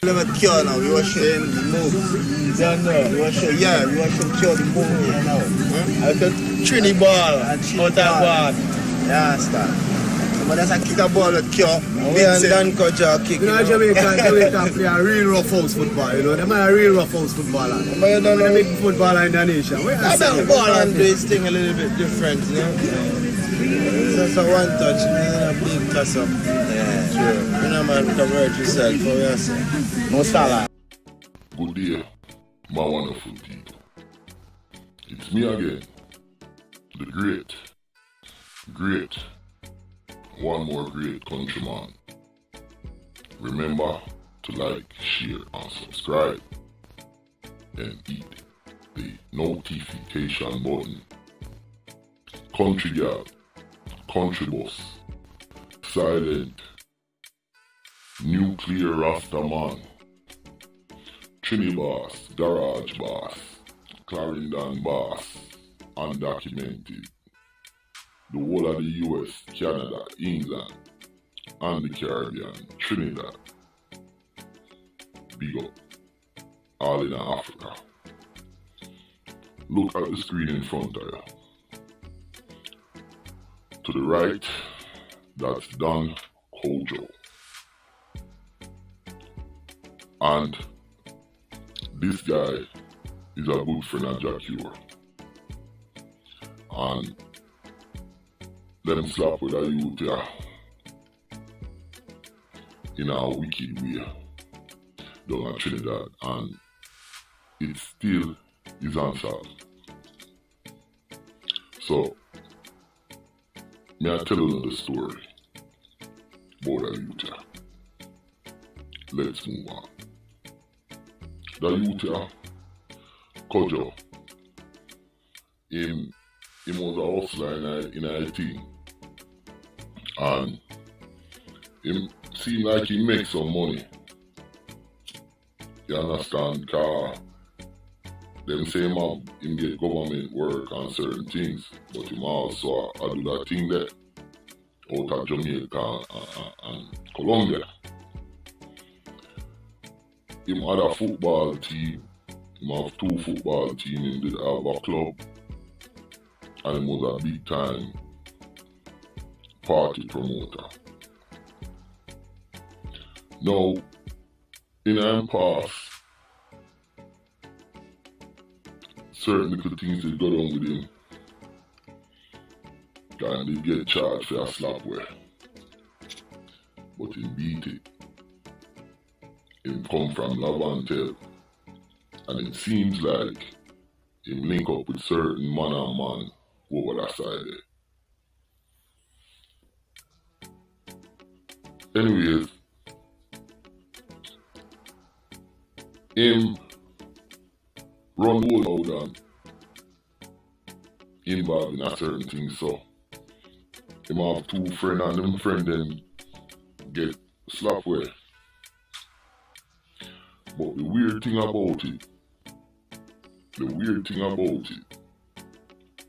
Never cure now, we was showing the move. Yeah, no. We was showing, we was showing cure the move here now. I could Trini ball, out of ball. Yeah, understand. But that's a kick a ball with cure. We and Dan coach are kicking. You know, Jamaica play a real rough house football, you know. Them are a real rough house footballer. But you don't know. They make football in Indonesia. I don't ball and do his thing a little bit different, you know. It's just a one touch, man, a big toss up. Yeah, true. You know, man, convert yourself for yourself. No salad. Good day, my wonderful people. It's me again, the great, one more great countryman. Remember to like, share, and subscribe, and hit the notification button. Country girl, country boss, silent, nuclear Rasta man, Trini boss, garage boss, Clarendon boss, undocumented, the whole of the US, Canada, England, and the Caribbean, Trinidad, big up, all in Africa. Look at the screen in front of you. To the right, that's Don Kojo. And this guy is a good friend of Jack Ure. And them slap with a youth here in a wicked way down at Trinidad, and it still is unsolved. So, may I tell you the story about the youth here? Let's move on. The youth here, Kojo, him was a hustler in IT, and him seemed like he makes some money. You understand? Cause them say him get government work on certain things, but him also do that thing there out of Jamaica and Colombia. Him had a football team, him have 2 football teams, him did have a club, and him was a big time party promoter. Now, in him past, certain little things that go on with him, and they get charged for a slapware. But he beat it. Him come from Lavantel, and it seems like him link up with certain man and man over that side there. Anyways, him run the whole out and involved in a certain thing, so him have 2 friends and them friend then get slapware. But the weird thing about it, I'm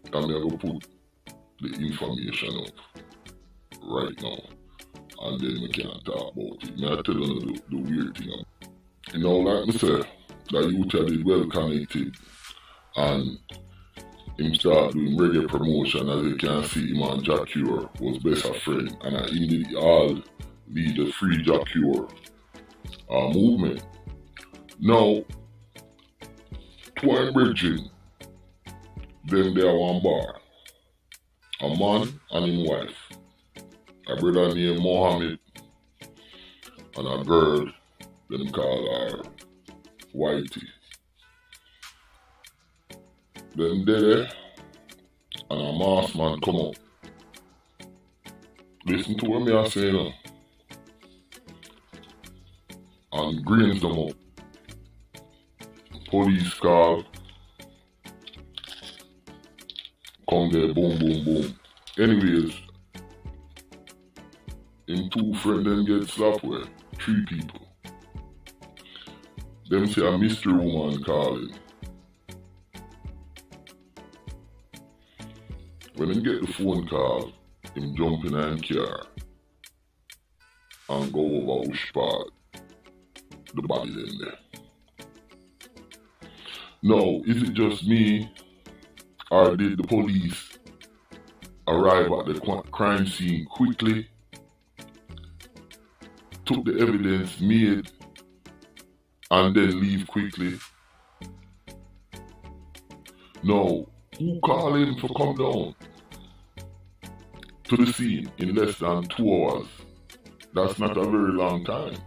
gonna put the information up right now, and then we can talk about it. May I tell you the weird thing? You know, like I said, that youth did well connected, and him start doing reggae promotion. As you can see, him and Jack Ure was best of friend, and he did all lead the Free Jack Ure movement. Now, Twine Bridging, then they are one bar, a man and his wife, a brother named Mohammed, and a girl, them call her Whitey. Then there, and a masked man come up. Listen to what me I say now, and greens them up. Police call, come there, boom, boom, boom. Anyways, him 2 friends then get slapped with 3 people. Them say a mystery woman calling. When him get the phone call, him jump in a car and go over Ushpad. the body then there. Now, is it just me, or did the police arrive at the crime scene quickly, took the evidence made, and then leave quickly? Now, who called him to come down to the scene in less than 2 hours? That's not a very long time.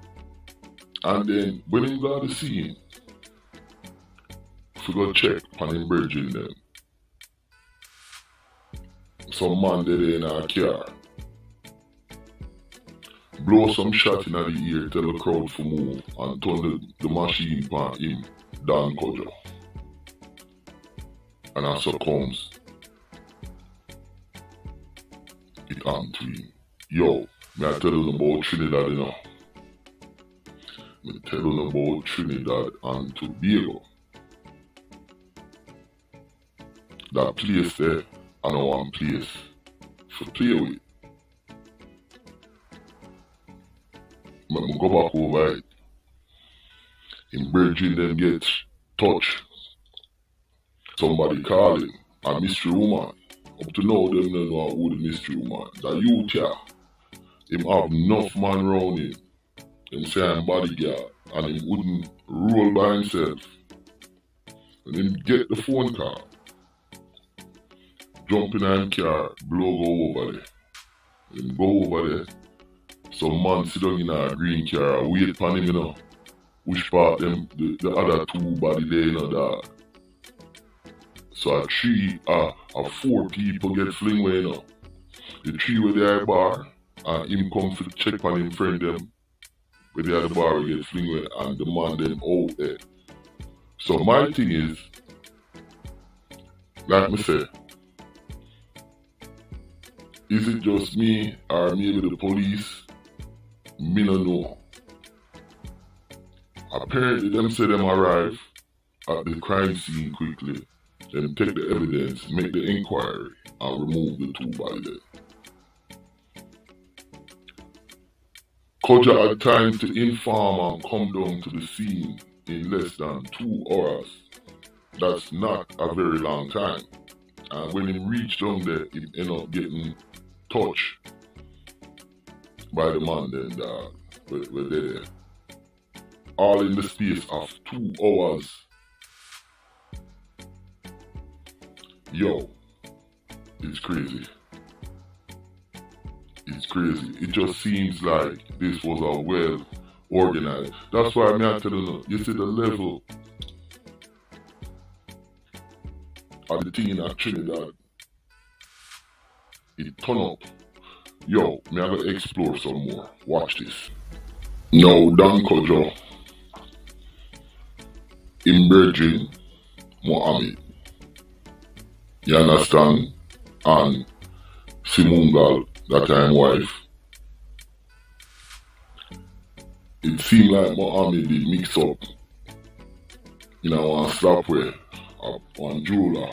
And then when he got the scene, we go check on him bridging them. Some man dead in a car. Blow some shot in the ear, tell the crowd to move, and turn the machine on him, Dan Kojo. And as so comes, it on to him. Yo, may I tell you about Trinidad, you know? Me tell you about Trinidad and Tobago. That place there, I know one place to play with. But me go back over it. In Virgin them get touched. Somebody call him a mystery woman. Up to now, them don't know who the mystery woman. The youth here, him have enough man round him. Him say I'm bodyguard, and he wouldn't roll by himself. And him get the phone call. Jump in him car, blow go over there. Him go over there. Some man sit down in a green car, wait for him, you know. Which part them, the other two body there, you know, that. So a 4 people get fling away, you know. The 3 were there at the bar, and him come to check on him friend them. Where they at the bar, we get fling away, and the man them out there. So my thing is, like me say, is it just me, or maybe the police? Me no know. Apparently, them say them arrive at the crime scene quickly, then take the evidence, make the inquiry, and remove the 2 bodies there. Kojo had time to inform and come down to the scene in less than 2 hours. That's not a very long time. And when he reached down there, he ended up getting touched by the man then were there. All in the space of 2 hours. Yo, it's crazy. It's crazy. It just seems like this was a well organized. That's why I'm telling you, you see the level of the thing in Trinidad. It turn up. Yo, me have to explore some more. Watch this. Now, Dan Kojo, in Virgin, Mohammed. You understand? And Simungal, that time wife. It seemed like Mohammed did mix up, you know, one slapware, one jeweler,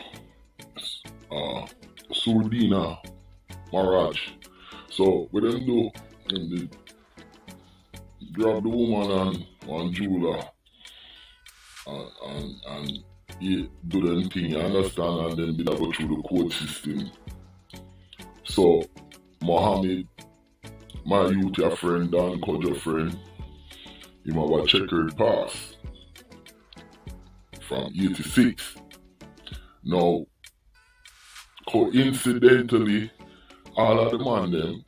Surdina, Maraj. So, what them do, they grab the woman and one jeweler and he do them thing, you understand, and then they go through the court system. So, Mohammed, my youth friend, Dan Kojo friend, he have a checkered pass from 86. Now, coincidentally, all of the man them,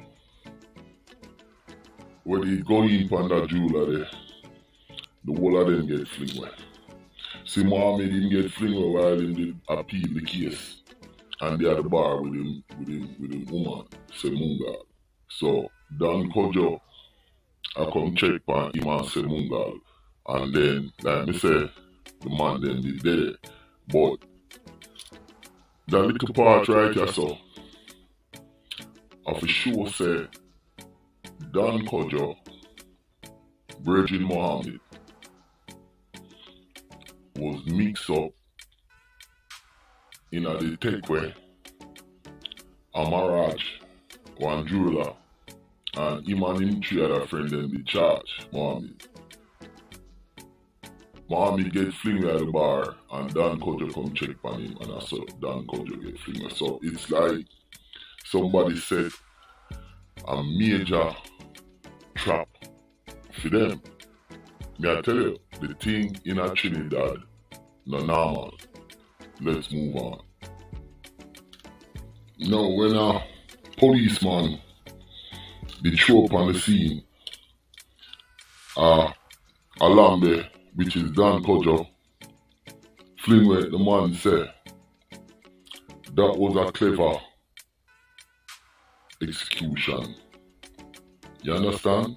when they go in on that jeweler there, the whole of them get fling away. See, Mohammed didn't get fling away while he did appeal the case. And they at the bar with the woman, Semungal. So, Dan Kojo, I come check on him and Semungal. And then, like me say, the man then did there. But, that little part right here, so, I for sure say, Dan Kojo, Virgin Mohammed, was mixed up in a detect way. Amaraj, one jeweler, and him and him 3 other friends then be charged, Mohammed. Mommy get fling at the bar and Dan Kojo come check on him and I saw Dan Kojo get fling. So it's like somebody set a major trap for them. May I tell you, the thing in a Trinidad, no normal. Let's move on. Now, when a policeman did show up on the scene, Alambe, which is Dan Kojo, fling where the man said, that was a clever execution. You understand?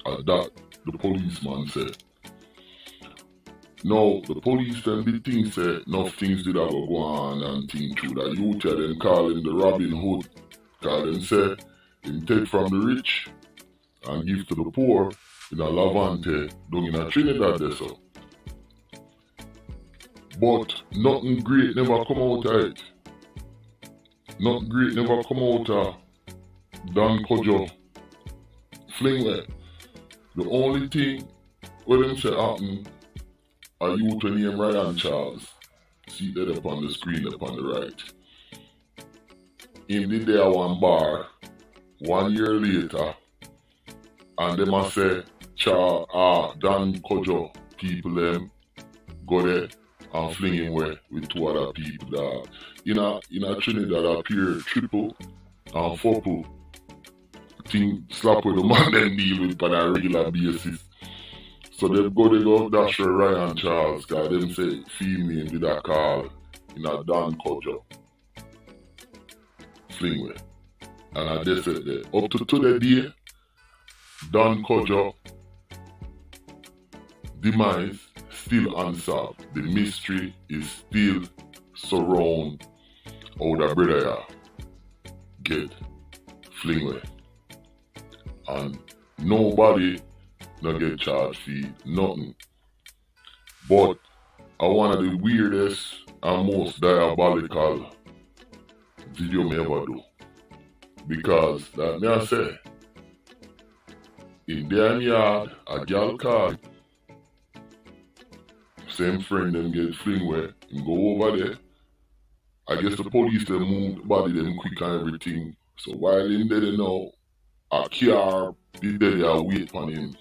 That the policeman said. Now, the police then did things say, enough things did go on and think through that. You tell them call him the Robin Hood. Call them say, him take from the rich and give to the poor in a Lavante, down in a Trinidad there so. But nothing great never come out of it. Nothing great never come out of Dan Kojo flingway. The only thing where them say happen are you to name Ryan Charles. See that up on the screen up on the right. Him did there one bar 1 year later and them a say Dan Kojo people them go there and fling him away with 2 other people that in a Trinidad appear triple and fourple thing slap with the man them deal with on a regular basis. So they go dash for Ryan Charles cause them say female did a call in a Dan Kojo fling way. And I just said that up to today Dan Kojo demise still unsolved. The mystery is still surround how the brother get flingway. And nobody no get charged fee, nothing. But one of the weirdest and most diabolical video me ever do. Because that me I say, in their yard, a girl call, same friend them get fling where him go over there. I guess the police them move the body them quick and everything. So while him there now, a car is there a wait on him.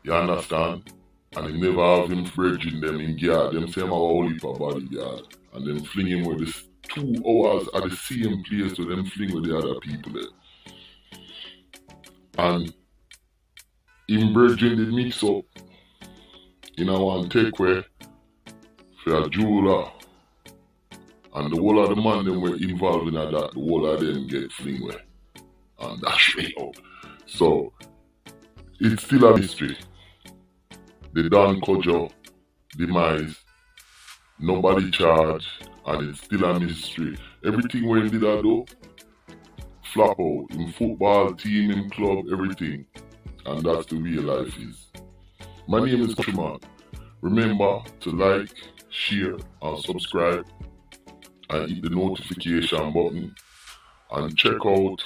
You understand? And he never have him bridging them in guard. Them same our heap of bodyguard. And then fling him with this 2 hours at the same place to them fling with the other people there. And him bridging the mix up in a one take where for a jeweler. And the whole of the man them were involved in that, the whole of them get fling where. And that's straight up. So it's still a mystery. The Dan Kojo demise, nobody charged, and it's still a mystery. Everything where he did that though, flop out in football, team, in club, everything. And that's the way life is. My name is Countryman. Remember to like, share, and subscribe, and hit the notification button, and check out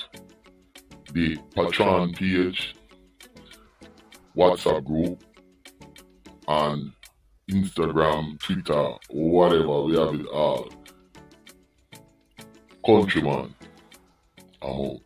the Patreon page, WhatsApp group, and Instagram, Twitter, or whatever, we have it all. Countryman, I'm out.